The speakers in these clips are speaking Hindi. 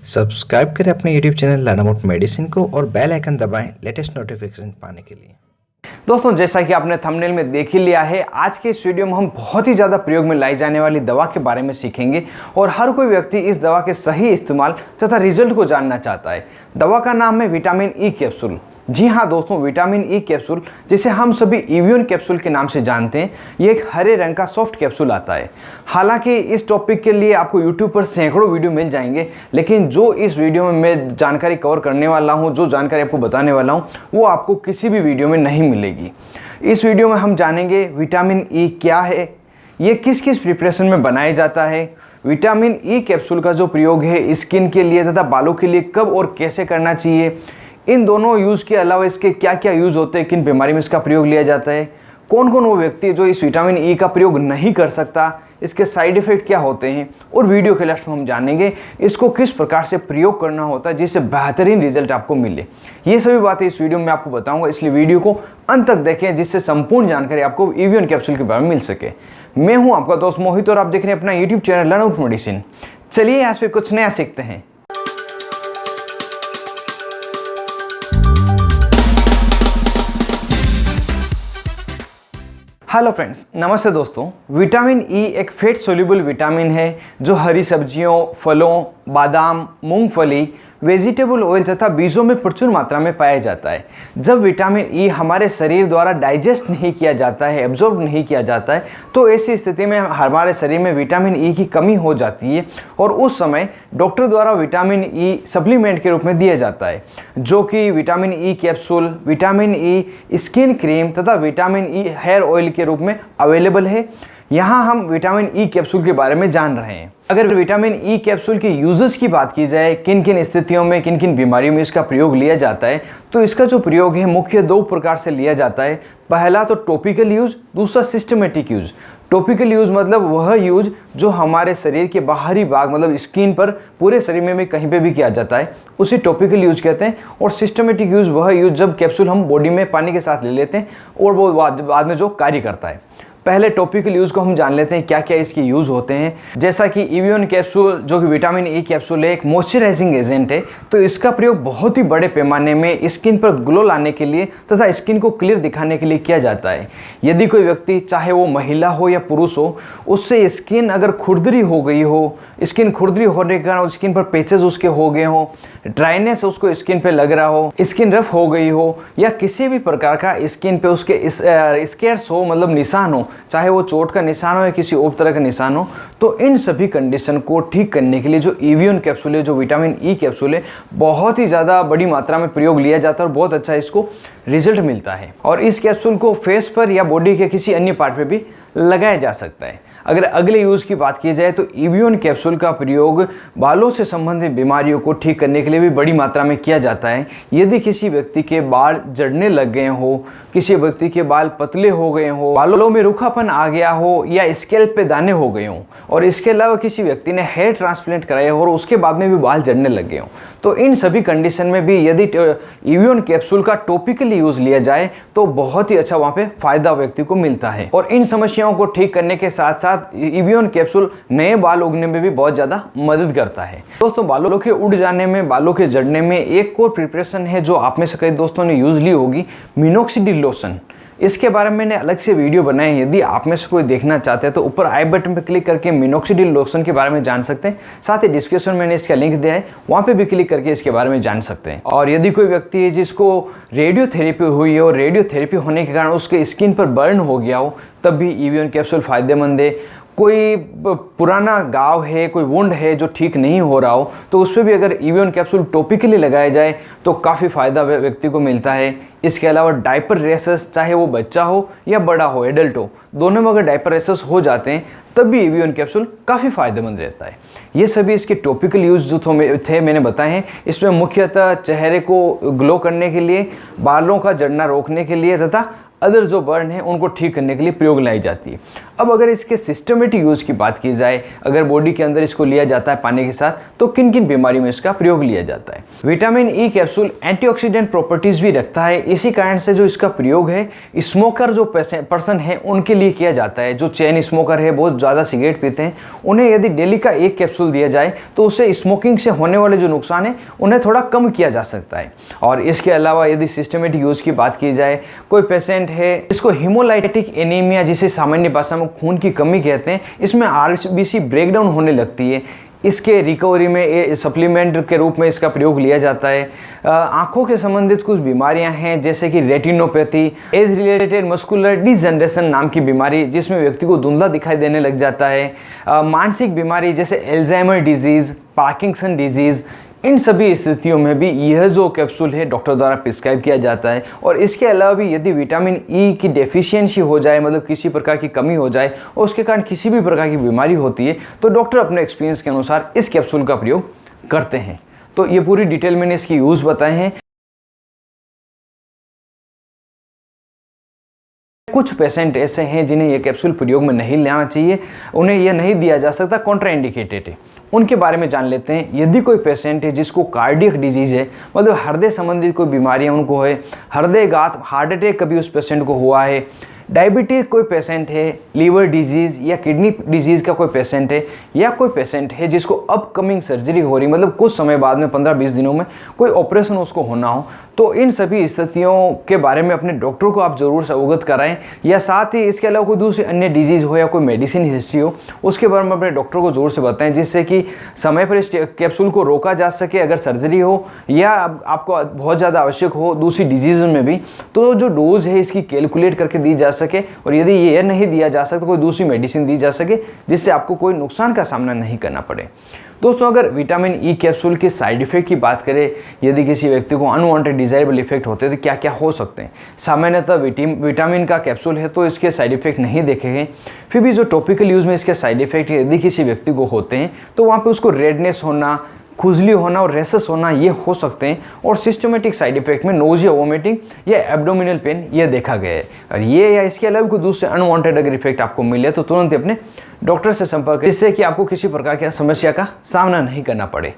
सब्सक्राइब करें अपने YouTube channel learn about medicine को और बेल आइकन दबाएं लेटेस्ट नोटिफिकेशन पाने के लिए। दोस्तों, जैसा कि आपने थंबनेल में देख ही लिया है, आज के इस वीडियो में हम बहुत ही ज़्यादा प्रयोग में लाई जाने वाली दवा के बारे में सीखेंगे और हर कोई व्यक्ति इस दवा के सही इस्तेमाल तथा रिजल्ट को जानना चाहता है। दवा का नाम है विटामिन ई कैप्सूल। जी हाँ दोस्तों, विटामिन ई कैप्सूल, जिसे हम सभी इवियन कैप्सूल के नाम से जानते हैं, ये एक हरे रंग का सॉफ्ट कैप्सूल आता है। हालांकि इस टॉपिक के लिए आपको यूट्यूब पर सैकड़ों वीडियो मिल जाएंगे, लेकिन जो इस वीडियो में मैं जानकारी कवर करने वाला हूँ, जो जानकारी आपको बताने वाला हूँ, वो आपको किसी भी वीडियो में नहीं मिलेगी। इस वीडियो में हम जानेंगे विटामिन ई क्या है, ये किस किस प्रिपरेशन में बनाया जाता है, विटामिन ई कैप्सूल का जो प्रयोग है स्किन के लिए तथा बालों के लिए कब और कैसे करना चाहिए, इन दोनों यूज़ के अलावा इसके क्या क्या यूज़ होते हैं, किन बीमारी में इसका प्रयोग लिया जाता है, कौन कौन वो व्यक्ति जो इस विटामिन ई का प्रयोग नहीं कर सकता, इसके साइड इफ़ेक्ट क्या होते हैं, और वीडियो के लास्ट में हम जानेंगे इसको किस प्रकार से प्रयोग करना होता है जिससे बेहतरीन रिजल्ट आपको मिले। ये सभी बातें इस वीडियो में आपको बताऊंगा, इसलिए वीडियो को अंत तक देखें जिससे संपूर्ण जानकारी आपको इवियन कैप्सूल के बारे में मिल सके। मैं हूँ आपका दोस्त मोहित और आप देख रहे हैं अपना YouTube channel learn about medicine. चलिए आज फिर कुछ नया सीखते हैं। हेलो फ्रेंड्स, नमस्ते दोस्तों। विटामिन ई एक फैट सोल्यूबल विटामिन है जो हरी सब्जियों, फलों, बादाम, मूंगफली, वेजिटेबल ऑयल तथा बीजों में प्रचुर मात्रा में पाया जाता है। जब विटामिन ई हमारे शरीर द्वारा डाइजेस्ट नहीं किया जाता है, एब्जॉर्ब नहीं किया जाता है, तो ऐसी स्थिति में हमारे शरीर में विटामिन ई की कमी हो जाती है और उस समय डॉक्टर द्वारा विटामिन ई सप्लीमेंट के रूप में दिया जाता है, जो कि vitamin E capsule, vitamin E skin cream तथा विटामिन ई हेयर ऑयल के रूप में अवेलेबल है। यहाँ हम विटामिन ई कैप्सूल के बारे में जान रहे हैं। अगर विटामिन ई कैप्सूल के यूजेस की बात की जाए, किन किन स्थितियों में, किन किन बीमारियों में इसका प्रयोग लिया जाता है, तो इसका जो प्रयोग है मुख्य दो प्रकार से लिया जाता है। पहला तो टॉपिकल यूज़, दूसरा सिस्टमेटिक यूज़। टॉपिकल यूज़ मतलब वह यूज जो हमारे शरीर के बाहरी भाग मतलब स्किन पर, पूरे शरीर में भी कहीं पे भी किया जाता है, उसे टॉपिकल यूज कहते हैं। और सिस्टमेटिक यूज़ वह यूज जब कैप्सूल हम बॉडी में पानी के साथ ले लेते हैं और वो बाद में जो कार्य करता है। पहले टॉपिकल यूज़ को हम जान लेते हैं क्या क्या इसके यूज़ होते हैं। जैसा कि इवियन कैप्सूल जो कि विटामिन ई कैप्सूल है, एक मॉइस्चराइजिंग एजेंट है, तो इसका प्रयोग बहुत ही बड़े पैमाने में स्किन पर ग्लो लाने के लिए तथा स्किन को क्लियर दिखाने के लिए किया जाता है। यदि कोई व्यक्ति, चाहे वो महिला हो या पुरुष हो, उससे स्किन अगर खुरदरी हो गई हो, स्किन खुरदरी होने के कारण स्किन पर पैचेस उसके हो गए हो, ड्राइनेस उसको स्किन पे लग रहा हो, स्किन रफ हो गई हो, या किसी भी प्रकार का स्किन पे उसके स्केर्स हो मतलब निशान हो, चाहे वो चोट का निशान हो या किसी और तरह का निशान हो, तो इन सभी कंडीशन को ठीक करने के लिए जो इवियन कैप्सूल है, जो विटामिन ई कैप्सूल है, बहुत ही ज़्यादा बड़ी मात्रा में प्रयोग लिया जाता है और बहुत अच्छा इसको रिजल्ट मिलता है। और इस कैप्सूल को फेस पर या बॉडी के किसी अन्य पार्ट पे भी लगाया जा सकता है। अगर अगले यूज़ की बात की जाए तो इवियन कैप्सूल का प्रयोग बालों से संबंधित बीमारियों को ठीक करने के लिए भी बड़ी मात्रा में किया जाता है। यदि किसी व्यक्ति के बाल जड़ने लग गए हो, किसी व्यक्ति के बाल पतले हो गए हो, बालों में रूखापन आ गया हो या स्कैल्प पे दाने हो गए हो, और इसके अलावा किसी व्यक्ति ने हेयर ट्रांसप्लांट कराया हो और उसके बाद में भी बाल जड़ने लग गए हो, तो इन सभी कंडीशन में भी यदि इवियन कैप्सूल का टॉपिकली यूज़ लिया जाए तो बहुत ही अच्छा वहाँ पे फायदा व्यक्ति को मिलता है। और इन समस्याओं को ठीक करने के साथ साथ इवियन कैप्सूल नए बाल उगने में भी बहुत ज़्यादा मदद करता है। दोस्तों, बालों के उड़ जाने में, बालों के जड़ने में एक और प्रिपरेशन है जो आप में से कई दोस्तों ने यूज़ ली होगी, मिनोक्सिडिल लोशन। इसके बारे में मैंने अलग से वीडियो बनाए हैं, यदि आप में से कोई देखना चाहते हैं तो ऊपर आई बटन पर क्लिक करके मिनोक्सिडिल लोशन के बारे में जान सकते हैं। साथ ही डिस्क्रिप्शन में मैंने इसका लिंक दिया है, वहाँ पे भी क्लिक करके इसके बारे में जान सकते हैं। और यदि कोई व्यक्ति है जिसको रेडियोथेरेपी हुई है और रेडियोथेरेपी होने के कारण उसके स्किन पर बर्न हो गया हो, तब भी इवियन कैप्सूल फायदेमंद है। कोई पुराना घाव है, कोई वुंड है जो ठीक नहीं हो रहा हो, तो उस पर भी अगर इवियन कैप्सूल टॉपिकली लगाया जाए तो काफ़ी फ़ायदा व्यक्ति को मिलता है। इसके अलावा डायपर रेसेस, चाहे वो बच्चा हो या बड़ा हो, एडल्ट हो, दोनों में अगर डायपर रेसेस हो जाते हैं तब भी इवियन कैप्सूल काफ़ी फ़ायदेमंद रहता है। ये सभी इसके टॉपिकल यूज़ जो थे मैंने बताए हैं। इसमें मुख्यतः चेहरे को ग्लो करने के लिए, बालों का जड़ना रोकने के लिए तथा अदर जो बर्न है उनको ठीक करने के लिए प्रयोग लाई जाती है। अब अगर इसके सिस्टमेटिक यूज़ की बात की जाए, अगर बॉडी के अंदर इसको लिया जाता है पानी के साथ, तो किन किन बीमारी में इसका प्रयोग लिया जाता है। Vitamin E capsule antioxidant properties भी रखता है, इसी कारण से जो इसका प्रयोग है स्मोकर जो पर्सन है उनके लिए किया जाता है। जो चेन स्मोकर है, बहुत ज़्यादा सिगरेट पीते हैं, उन्हें यदि डेली का एक कैप्सूल दिया जाए तो उससे स्मोकिंग से होने वाले जो नुकसान है उन्हें थोड़ा कम किया जा सकता है। और इसके अलावा यदि सिस्टमेटिक यूज़ की बात की जाए, कोई पेशेंट है इसको हीमोलाइटिक एनीमिया, जिसे सामान्य भाषा में खून की कमी कहते हैं, इसमें आरबीसी ब्रेकडाउन होने लगती है, इसके रिकवरी में सप्लीमेंट के रूप में इसका प्रयोग लिया जाता है। आंखों के संबंधित कुछ बीमारियां हैं जैसे कि retinopathy, age related muscular degeneration नाम की बीमारी जिसमें व्यक्ति को धुंधला दिखाई देने लग जाता है, मानसिक बीमारी जैसे एल्जाइमर डिजीज़, पार्किंसन डिजीज़, इन सभी स्थितियों में भी यह जो कैप्सूल है डॉक्टर द्वारा प्रिस्क्राइब किया जाता है। और इसके अलावा भी यदि विटामिन ई की डेफिशिएंसी हो जाए, मतलब किसी प्रकार की कमी हो जाए और उसके कारण किसी भी प्रकार की बीमारी होती है, तो डॉक्टर अपने एक्सपीरियंस के अनुसार इस कैप्सूल का प्रयोग करते हैं। तो ये पूरी डिटेल मैंने इसकी यूज़ बताए हैं। कुछ पेशेंट ऐसे हैं जिन्हें यह कैप्सूल प्रयोग में नहीं लेना चाहिए, उन्हें यह नहीं दिया जा सकता, कॉन्ट्राइंडिकेटेड है। उनके बारे में जान लेते हैं। यदि कोई पेशेंट है जिसको कार्डियक डिजीज़ है, मतलब हृदय संबंधित कोई बीमारियां उनको है, हृदयघात हार्ट अटैक कभी उस पेशेंट को हुआ है, डायबिटीज कोई पेशेंट है, लीवर डिजीज़ या किडनी डिजीज़ का कोई पेशेंट है, या कोई पेशेंट है जिसको अपकमिंग सर्जरी हो रही, मतलब कुछ समय बाद में 15-20 दिनों में कोई ऑपरेशन उसको होना हो, तो इन सभी स्थितियों के बारे में अपने डॉक्टर को आप ज़रूर से अवगत कराएं। या साथ ही इसके अलावा कोई दूसरी अन्य डिजीज़ हो या कोई मेडिसिन हिस्ट्री हो, उसके बारे में अपने डॉक्टर को ज़रूर से बताएं, जिससे कि समय पर इस कैप्सूल को रोका जा सके। अगर सर्जरी हो या आपको बहुत ज़्यादा आवश्यक हो दूसरी डिजीज़ में भी, तो जो डोज है इसकी कैलकुलेट करके दी जा सके, और यदि ये नहीं दिया जा सकता कोई दूसरी मेडिसिन दी जा सके जिससे आपको कोई नुकसान का सामना नहीं करना पड़े। दोस्तों, अगर विटामिन ई कैप्सूल के साइड इफेक्ट की बात करें, यदि किसी व्यक्ति को अनवांटेड डिजायरेबल इफेक्ट होते हैं तो क्या क्या हो सकते हैं। सामान्यतः विटामिन का कैप्सूल है तो इसके साइड इफेक्ट नहीं देखे गए, फिर भी जो टॉपिकल यूज़ में इसके साइड इफेक्ट यदि किसी व्यक्ति को होते हैं तो वहाँ पे उसको रेडनेस होना, खुजली होना और रेसेस होना ये हो सकते हैं। और सिस्टमेटिक साइड इफेक्ट में नोजिया, वोमिटिंग या एब्डोमिनल पेन ये देखा गया है। और ये या इसके अलावा कोई दूसरे अनवांटेड अगर इफेक्ट आपको मिले तो तुरंत अपने डॉक्टर से संपर्क करें, जिससे कि आपको किसी प्रकार की समस्या का सामना नहीं करना पड़े।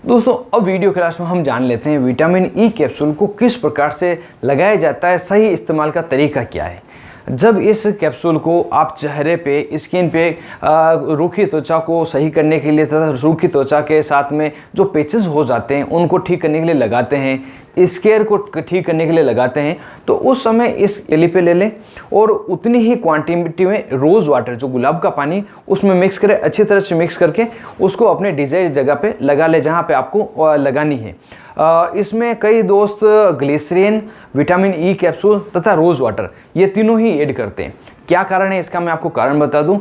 दोस्तों, अब वीडियो क्लास में हम जान लेते हैं विटामिन ई कैप्सूल को किस प्रकार से लगाया जाता है, सही इस्तेमाल का तरीका क्या है। जब इस कैप्सूल को आप चेहरे पे, स्किन पे रूखी त्वचा को सही करने के लिए तथा रूखी त्वचा के साथ में जो पेचेस हो जाते हैं उनको ठीक करने के लिए लगाते हैं, स्केयर को ठीक करने के लिए लगाते हैं, तो उस समय इस एली पे ले लें और उतनी ही क्वांटिटी में रोज़ वाटर, जो गुलाब का पानी, उसमें मिक्स करें। अच्छी तरह से मिक्स करके उसको अपने डिजायर जगह पे लगा ले जहाँ पे आपको लगानी है। इसमें कई दोस्त ग्लिसरीन, विटामिन ई कैप्सूल तथा रोज़ वाटर ये तीनों ही ऐड करते हैं। क्या कारण है इसका मैं आपको कारण बता दूं।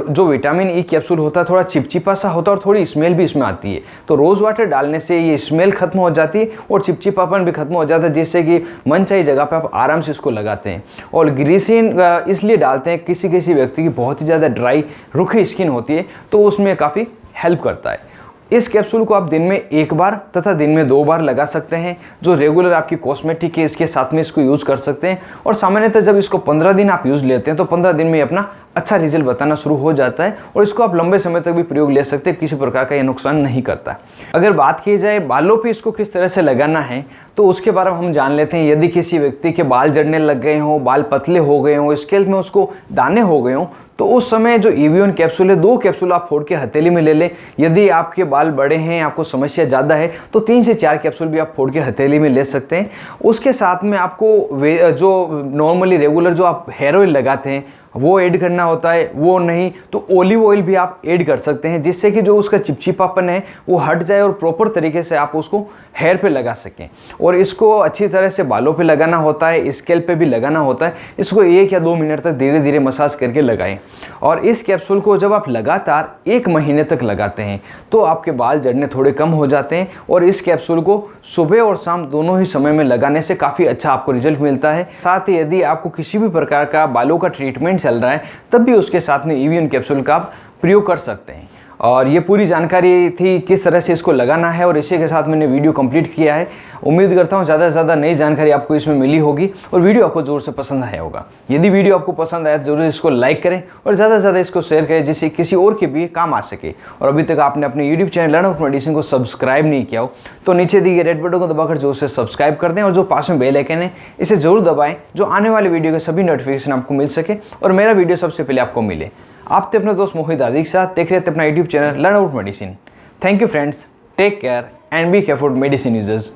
जो विटामिन ई कैप्सूल होता है थोड़ा चिपचिपा सा होता है और थोड़ी स्मेल भी इसमें आती है, तो रोज़ वाटर डालने से ये स्मेल खत्म हो जाती है और चिपचिपापन भी खत्म हो जाता है, जिससे कि मन चाहिए जगह पे आप आराम से इसको लगाते हैं। और ग्लिसरीन इसलिए डालते हैं, किसी किसी व्यक्ति की बहुत ही ज़्यादा ड्राई रूखी स्किन होती है तो उसमें काफ़ी हेल्प करता है। इस कैप्सूल को आप दिन में 1 बार तथा दिन में 2 बार लगा सकते हैं। जो रेगुलर आपकी कॉस्मेटिक है इसके साथ में इसको यूज़ कर सकते हैं। और सामान्यतः जब इसको 15 दिन आप यूज़ लेते हैं तो 15 दिन में अपना अच्छा रिजल्ट बताना शुरू हो जाता है और इसको आप लंबे समय तक भी प्रयोग ले सकते हैं, किसी प्रकार का यह नुकसान नहीं करता। अगर बात की जाए बालों पे इसको किस तरह से लगाना है तो उसके बारे में हम जान लेते हैं। यदि किसी व्यक्ति के बाल झड़ने लग गए हों, बाल पतले हो गए हों, स्कैल्प में उसको दाने हो गए हों, तो उस समय जो एवियन कैप्सूल है 2 कैप्सूल आप फोड़ के हथेली में ले लें। यदि आपके बाल बड़े हैं, आपको समस्या ज़्यादा है तो 3 से 4 कैप्सूल भी आप फोड़ के हथेली में ले सकते हैं। उसके साथ में आपको जो नॉर्मली रेगुलर जो आप हेयर ऑयल लगाते हैं वो ऐड करना होता है, वो नहीं तो ऑलिव ऑयल भी आप ऐड कर सकते हैं, जिससे कि जो उसका चिपचिपापन है वो हट जाए और प्रॉपर तरीके से आप उसको हेयर पे लगा सकें। और इसको अच्छी तरह से बालों पे लगाना होता है, स्कैल्प पे भी लगाना होता है। इसको 1 या 2 मिनट तक धीरे धीरे मसाज करके लगाएं। और इस कैप्सूल को जब आप लगातार 1 महीने तक लगाते हैं तो आपके बाल झड़ने थोड़े कम हो जाते हैं। और इस कैप्सूल को सुबह और शाम दोनों ही समय में लगाने से काफ़ी अच्छा आपको रिजल्ट मिलता है। साथ ही यदि आपको किसी भी प्रकार का बालों का ट्रीटमेंट चल रहा है तब भी उसके साथ में एवियन कैप्सूल का आप प्रयोग कर सकते हैं। और ये पूरी जानकारी थी किस तरह से इसको लगाना है, और इसी के साथ मैंने वीडियो कंप्लीट किया है। उम्मीद करता हूँ ज़्यादा से ज़्यादा नई जानकारी आपको इसमें मिली होगी और वीडियो आपको ज़रूर से पसंद आया होगा। यदि वीडियो आपको पसंद आया तो ज़रूर इसको लाइक करें और ज़्यादा से ज़्यादा इसको शेयर करें, जिससे किसी और के भी काम आ सके। और अभी तक आपने अपने YouTube channel learn about medicine को सब्सक्राइब नहीं किया हो तो नीचे दिए रेड बटन को दबाकर जोर से सब्सक्राइब कर दें, और जो पास में बेल आइकन है इसे जरूर दबाएं, जो आने वाले वीडियो के सभी नोटिफिकेशन आपको मिल सके और मेरा वीडियो सबसे पहले आपको मिले। आप थे अपने दोस्त मोहित आदि के साथ, देख रहे थे अपना YouTube channel learn about medicine. Thank you friends, take care and be careful medicine users.